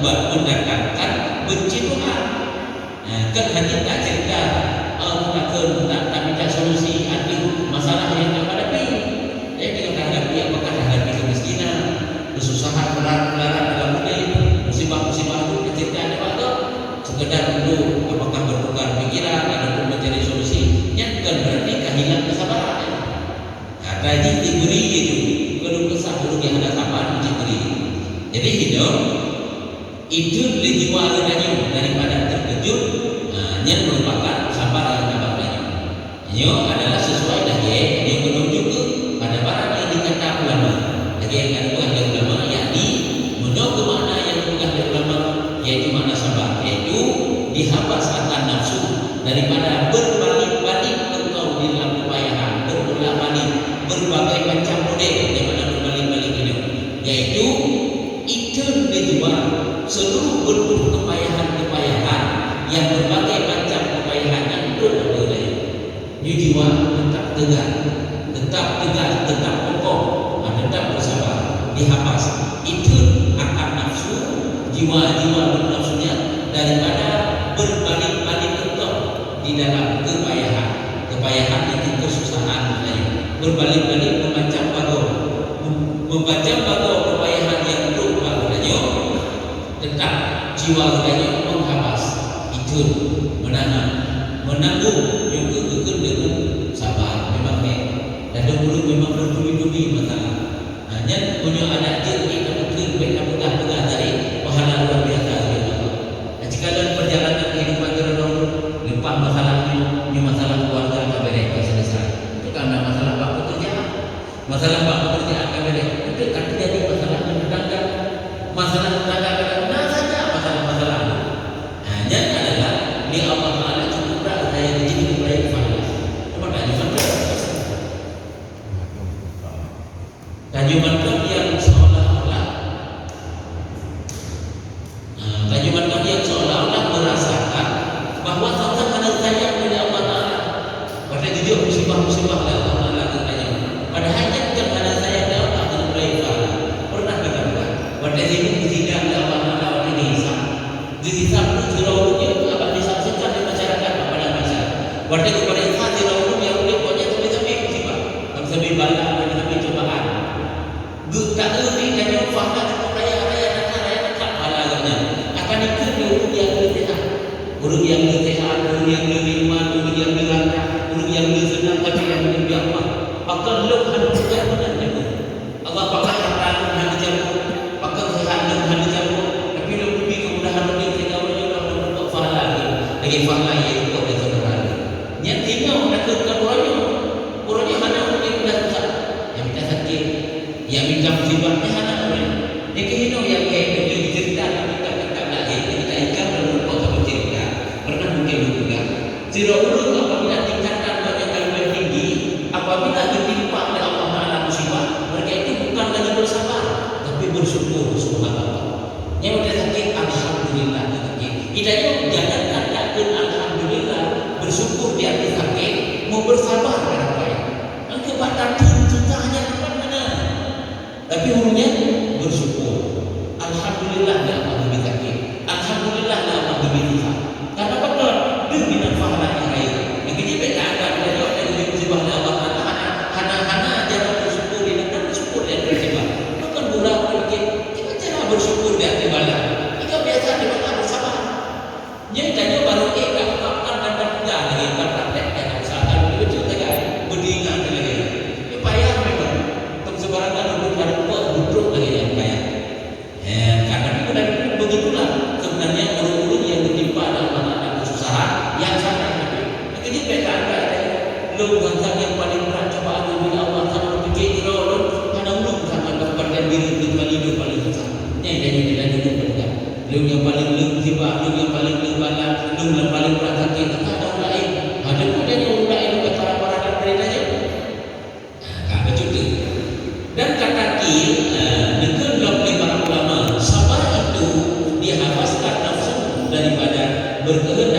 mendatangkan benci Tuhan. Kan hanya tak cerita tak minta solusi akhir masalah yang kita hadapi. Jadi kita hadapi apakah hadapi kemiskinan, kesusahan berat dalam hidup, musibah-musibah itu cerita ada apa? Sekedar untuk apakah bertukar pikiran ataupun mencari solusi. Yang bukan berarti kehilangan kesabaran. Kata diberi itu kalau kesah dulu yang ada sabar diberi. Jadi hidup itu lebih jiwa daripada terkejut. Yang merupakan sabar yang dapat banyak. Ini adalah sesuai lagi yang menunjuk pada barang yang dikata ulama. Lagi yang ada oleh ulama yakni menunjuk ke makna yang dikata oleh ulama yaitu makna sabar, yaitu dihabas akan nafsu daripada berbalik-balik engkau di dalam kepayahan, berulang-balik berbagai macam model yang mana berbalik-balik ini, yaitu itu dijual seluruh bentuk kepayahan yang berbagai macam kepayahan yang berbeda. Ini jiwa tetap tegar, tetap kokoh, tetap bersabar, dihapus. Itu akan nafsu, jiwa bernafsunya daripada berbalik-balik engkau di dalam kepayahan itu kesusahan berbalik-balik membaca bago kepayahan yang berupa tetap jiwa kita menghabas. Itu menanggung juga dengan sabar memang dan dulu memang berdumi-dumi masalah. Hanya punya anak cerdik dan mungkin mereka pegang dari pahala luar biasa. Jika dalam perjalanan kehidupan kita limpah masalahnya, ini masalah keluarga tak boleh selesai. Itu karena masalah bab pekerjaan. Masalah bab pekerjaan tak boleh. Itu kan terjadi masalah tetangga. Masalah tetangga kadang-kadang saja masalah-masalah. Hanya adalah di Allah Taala cukup berat saya dijadi baik faham. Cuma tajuman yang seolah-olah merasakan bahwa tentang ada sayang dari Allah Taala. Pada jujur musibah-musibah dari Allah Taala katanya. Padahal bukan ada sayang dari Allah Taala baik faham. Pernah katakan pada hidup tidak ada Allah Taala pada hisab. Di hisab itu lalunya akan disaksikan di masyarakat pada masyarakat. Pada kepada hisab di lalunya yang boleh buatnya sampai musibah, sampai bala, sampai cobaan. Tak erti dan yang faham cukup raya tak halaganya akan ikut urut yang bersehat, urut yang bersehat, urut yang beriman, urut yang berlangkah, urut yang bersenang tapi yang berbiakmah. Akan luhan juga menanjak Allah pakai harta luhan dijamu, pakai sehat luhan dijamu. Tapi lebih kemudahan lebih tidak boleh untuk fahala lagi fahala yang kau dah saudara. Yang tinggal menakutkan orangnya mana mungkin dah susah, yang minta sakit, yang minta musibahnya mana orang. Dia kehidupan yang kayak itu cerita kita lagi kita ikan dalam kota bercerita pernah mungkin juga. Sirahulu apabila tingkatan banyak lebih tinggi, apabila ditimpa oleh Allah Taala musibah, mereka itu bukan lagi bersabar, tapi bersyukur subhanallah. Yang udah sakit alhamdulillah sakit. Kita itu jangan katakan alhamdulillah bersyukur di atas sakit, mau bersabar apa ya? Angka batin susahnya mana? Tapi umumnya bersyukur. Alhamdulillah la Allah lebih sakit. Alhamdulillah la Allah lebih susah. Karena apa? Demi fahala yang lain. Yang ini beda ada dari orang yang musibah Allah Taala. Hana jangan bersyukur di dalam bersyukur dan musibah. Bukan pula mungkin kita cara bersyukur di atas bala. Kita biasa di bala bersabar. Yang tanya baru makan dan kerja lagi praktek dan usaha betul saja berdingan lagi. Ini payah memang. Sebarang ada butuh lagi yang payah. Karena itu dari begitulah sebenarnya urut-urut yang ditimpa dalam ada kesusahan yang sangat berat. Jadi mereka ada lu bangsa yang paling berat cobaan dari Allah sama berpikir lu karena lu sama dapatkan diri dengan hidup paling susah. Yang jadi hidup berat. Lu yang paling musibah, lu yang paling bala, lu yang paling berat sakit. Tak ada orang lain. Ada pun yang orang lain kata para beritanya. Kata cuti. Dan kata dengan lobby para ulama, sabar itu dihabaskan nafsu daripada berkehendak